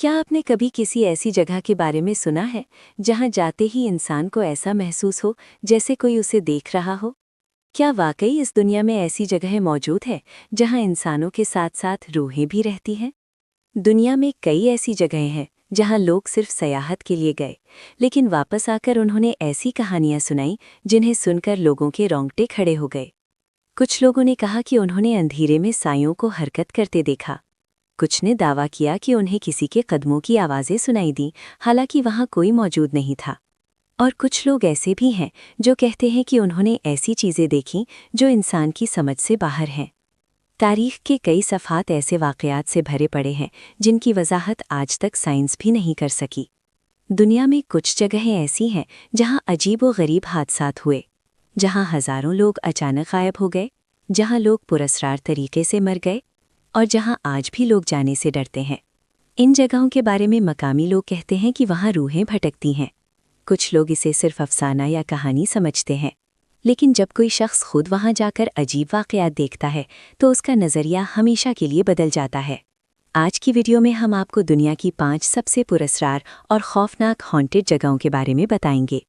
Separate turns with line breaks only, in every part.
क्या आपने कभी किसी ऐसी जगह के बारे में सुना है जहां जाते ही इंसान को ऐसा महसूस हो जैसे कोई उसे देख रहा हो? क्या वाकई इस दुनिया में ऐसी जगहें मौजूद है जहां इंसानों के साथ साथ रूहें भी रहती हैं? दुनिया में कई ऐसी जगहें हैं जहां लोग सिर्फ सयाहत के लिए गए, लेकिन वापस आकर उन्होंने ऐसी कहानियां सुनाई जिन्हें सुनकर लोगों के रोंगटे खड़े हो गए। कुछ लोगों ने कहा कि उन्होंने अंधेरे में सायों को हरकत करते देखा। कुछ ने दावा किया कि उन्हें किसी के कदमों की आवाज़ें सुनाई दी, हालांकि वहां कोई मौजूद नहीं था। और कुछ लोग ऐसे भी हैं जो कहते हैं कि उन्होंने ऐसी चीज़ें देखीं जो इंसान की समझ से बाहर हैं। तारीख के कई सफ़ात ऐसे वाक़यात से भरे पड़े हैं जिनकी वजाहत आज तक साइंस भी नहीं कर सकी। दुनिया में कुछ जगहें ऐसी हैं जहां अजीब व गरीब हादसात हुए, जहां हज़ारों लोग अचानक गायब हो गए, जहां लोग पुरस्कार तरीके से मर गए और जहां आज भी लोग जाने से डरते हैं। इन जगहों के बारे में मकामी लोग कहते हैं कि वहां रूहें भटकती हैं। कुछ लोग इसे सिर्फ अफसाना या कहानी समझते हैं, लेकिन जब कोई शख्स खुद वहां जाकर अजीब वाक़यात देखता है तो उसका नज़रिया हमेशा के लिए बदल जाता है। आज की वीडियो में हम आपको दुनिया की 5 सबसे पुरस्कार और खौफनाक हॉन्टेड जगहों के बारे में बताएंगे।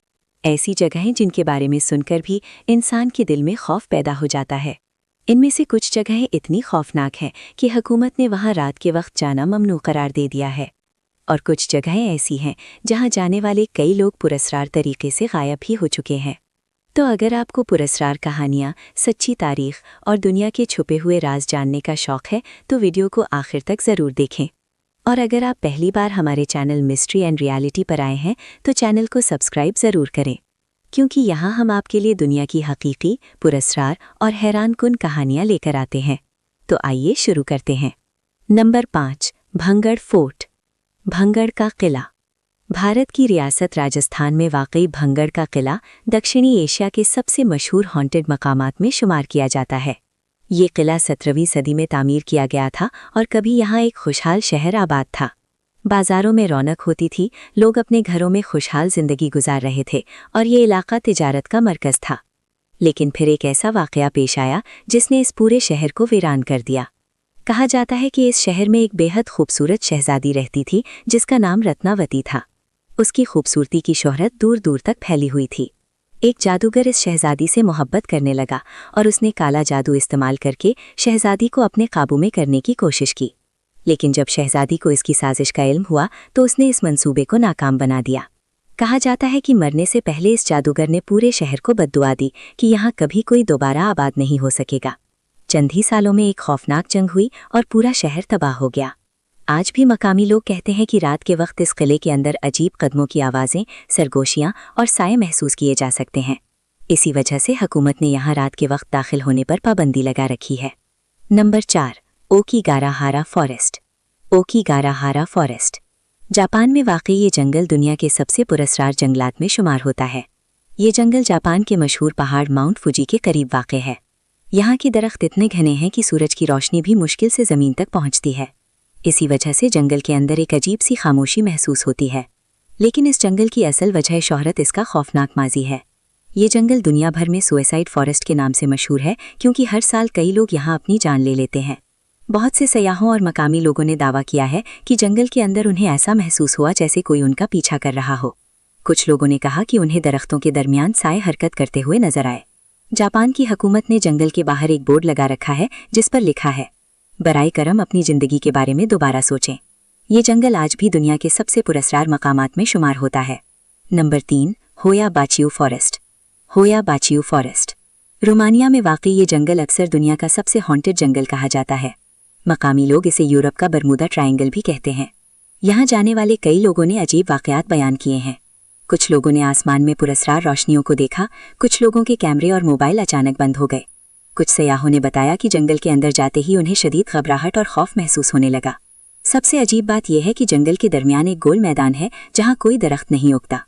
ऐसी जगहें जिनके बारे में सुनकर भी इंसान के दिल में खौफ पैदा हो जाता है। इनमें से कुछ जगहें इतनी खौफनाक हैं कि हुकूमत ने वहां रात के वक्त जाना ममनू करार दे दिया है, और कुछ जगहें ऐसी हैं जहां जाने वाले कई लोग पुरस्कार तरीके से गायब ही हो चुके हैं। तो अगर आपको पुरस्कार कहानियां, सच्ची तारीख और दुनिया के छुपे हुए राज जानने का शौक़ है तो वीडियो को आखिर तक ज़रूर देखें। और अगर आप पहली बार हमारे चैनल मिस्ट्री एंड रियलिटी पर आए हैं तो चैनल को सब्सक्राइब ज़रूर करें, क्योंकि यहाँ हम आपके लिए दुनिया की हकीकी, पुरस्कार और हैरानकुन कहानियाँ लेकर आते हैं। तो आइए शुरू करते हैं। Number 5, भंगड़ fort. भंगड़ का किला। भारत की रियासत राजस्थान में वाकई भंगड़ का किला दक्षिणी एशिया के सबसे मशहूर हॉन्टेड मकामात में शुमार किया जाता है। ये किला 17वीं सदी में तामीर किया गया था और कभी यहाँ एक खुशहाल शहर आबाद था। बाजारों में रौनक होती थी, लोग अपने घरों में खुशहाल जिंदगी गुजार रहे थे और ये इलाका तिजारत का मरकज़ था। लेकिन फिर एक ऐसा वाक़या पेश आया जिसने इस पूरे शहर को वीरान कर दिया। कहा जाता है कि इस शहर में एक बेहद खूबसूरत शहजादी रहती थी जिसका नाम रत्नावती था। उसकी खूबसूरती की शोहरत दूर दूर तक फैली हुई थी। एक जादूगर इस शहजादी से मोहब्बत करने लगा और उसने काला जादू इस्तेमाल करके शहजादी को अपने काबू में करने की कोशिश की। लेकिन जब शहजादी को इसकी साजिश का इल्म हुआ तो उसने इस मंसूबे को नाकाम बना दिया। कहा जाता है कि मरने से पहले इस जादूगर ने पूरे शहर को बद्दुआ दी कि यहाँ कभी कोई दोबारा आबाद नहीं हो सकेगा। चंद ही सालों में एक खौफनाक जंग हुई और पूरा शहर तबाह हो गया। आज भी मकामी लोग कहते हैं कि रात के वक्त इस किले के अंदर अजीब कदमों की आवाज़ें, सरगोशियाँ और साए महसूस किए जा सकते हैं। इसी वजह से हुकूमत ने यहाँ रात के वक्त दाखिल होने पर पाबंदी लगा रखी है। Number 4, Aokigahara forest. Aokigahara forest Japan में वाकई ये जंगल दुनिया के सबसे पुरस्कार जंगलात में शुमार होता है। ये जंगल जापान के मशहूर पहाड़ माउंट फुजी के करीब वाक़ है। यहाँ के दरख्त इतने घने हैं कि सूरज की रोशनी भी मुश्किल से ज़मीन तक पहुँचती है। इसी वजह से जंगल के अंदर एक अजीब सी खामोशी महसूस होती है। लेकिन इस जंगल की असल वजह शोहरत इसका खौफनाक माजी है। ये जंगल दुनिया भर में सुसाइड फॉरेस्ट के नाम से मशहूर है, क्योंकि हर साल कई लोग यहाँ अपनी जान ले लेते हैं। बहुत से सयाहों और मकामी लोगों ने दावा किया है कि जंगल के अंदर उन्हें ऐसा महसूस हुआ जैसे कोई उनका पीछा कर रहा हो। कुछ लोगों ने कहा कि उन्हें दरख्तों के दरमियान साए हरकत करते हुए नजर आए। जापान की हुकूमत ने जंगल के बाहर एक बोर्ड लगा रखा है जिस पर लिखा है, बराए करम अपनी ज़िंदगी के बारे में दोबारा सोचें। ये जंगल आज भी दुनिया के सबसे पुरस्कार मकामात में शुमार होता है। नंबर 3, होया बाचियू फॉरेस्ट। होया बाचियू फॉरेस्ट रोमानिया में वाकई ये जंगल अक्सर दुनिया का सबसे हॉन्टेड जंगल कहा जाता है। मकामी लोग इसे यूरोप का बरमूदा ट्रायंगल भी कहते हैं। यहाँ जाने वाले कई लोगों ने अजीब वाक़यात बयान किए हैं। कुछ लोगों ने आसमान में पुरस्कार रोशनियों को देखा, कुछ लोगों के कैमरे और मोबाइल अचानक बंद हो गए। कुछ सयाहों ने बताया कि जंगल के अंदर जाते ही उन्हें शदीद घबराहट और खौफ महसूस होने लगा। सबसे अजीब बात यह है कि जंगल के दरमियान एक गोल मैदान है जहाँ कोई दरख्त नहीं उगता।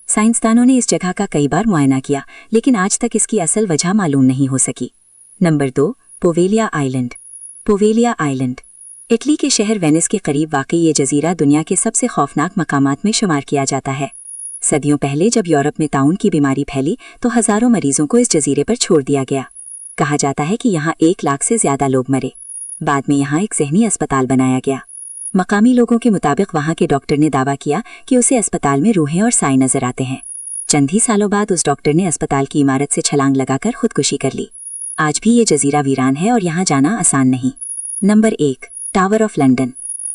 साइंसदानों ने इस जगह का कई बार मुआयना किया, लेकिन आज तक इसकी असल वजह मालूम नहीं हो सकी। Number 2, Poveglia island. Poveglia island Italy के शहर वेनिस के करीब वाकई ये जजीरा दुनिया के सबसे खौफनाक मकामात में शुमार किया जाता है। सदियों पहले जब यूरोप में ताउन की बीमारी फैली तो हज़ारों मरीजों को इस जजीरे पर छोड़ दिया गया। कहा जाता है कि यहाँ 1 लाख से ज़्यादा लोग मरे। बाद में यहाँ एक ज़हनी अस्पताल बनाया गया।
मकामी लोगों के मुताबिक वहाँ के डॉक्टर ने दावा किया कि उसे अस्पताल में रूहें और साए नजर आते हैं। चंद ही सालों बाद उस डॉक्टर ने अस्पताल की इमारत से छलांग लगाकर खुदकुशी कर ली। आज भी ये जजीरा वीरान है और यहाँ जाना आसान नहीं। Number 1, tower of London.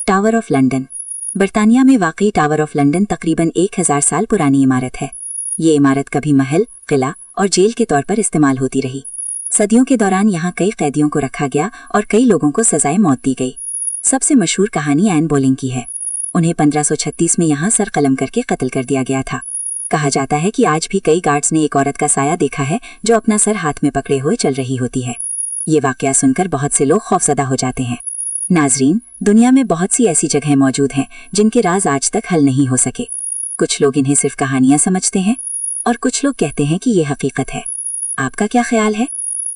Tower of London बरतानिया में वाकई टावर ऑफ लंदन तकरीबन 1000 साल पुरानी इमारत है। ये इमारत कभी महल, किला और जेल के तौर पर इस्तेमाल होती रही। सदियों के दौरान यहाँ कई कैदियों को रखा गया और कई लोगों को सजाए मौत दी गई। सबसे मशहूर कहानी एन बोलिंग की है। उन्हें 1536 में यहाँ सर कलम करके कत्ल कर दिया गया था। कहा जाता है कि आज भी कई गार्ड्स ने एक औरत का साया देखा है जो अपना सर हाथ में पकड़े हुए चल रही होती है। ये वाकया सुनकर बहुत से लोग खौफजदा हो जाते हैं। नाजरीन, दुनिया में बहुत सी ऐसी जगहें मौजूद हैं जिनके राज आज तक हल नहीं हो सके। कुछ लोग इन्हें सिर्फ कहानियां समझते हैं और कुछ लोग कहते हैं कि ये हकीकत है। आपका क्या ख्याल है?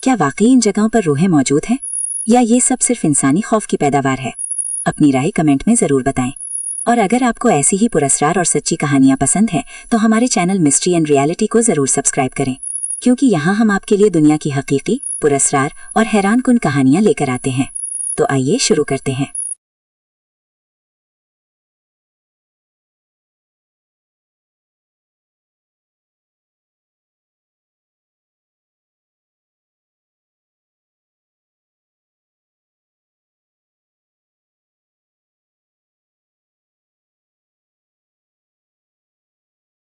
क्या वाकई इन जगहों पर रूहें मौजूद हैं या ये सब सिर्फ इंसानी खौफ की पैदावार है? अपनी राय कमेंट में ज़रूर बताएं। और अगर आपको ऐसी ही पुरस्कार और सच्ची कहानियां पसंद हैं तो हमारे चैनल मिस्ट्री एंड रियलिटी को ज़रूर सब्सक्राइब करें, क्योंकि यहाँ हम आपके लिए दुनिया की हकीकी, पुरस्कार और हैरान कुन कहानियां लेकर आते हैं। तो आइए शुरू करते हैं।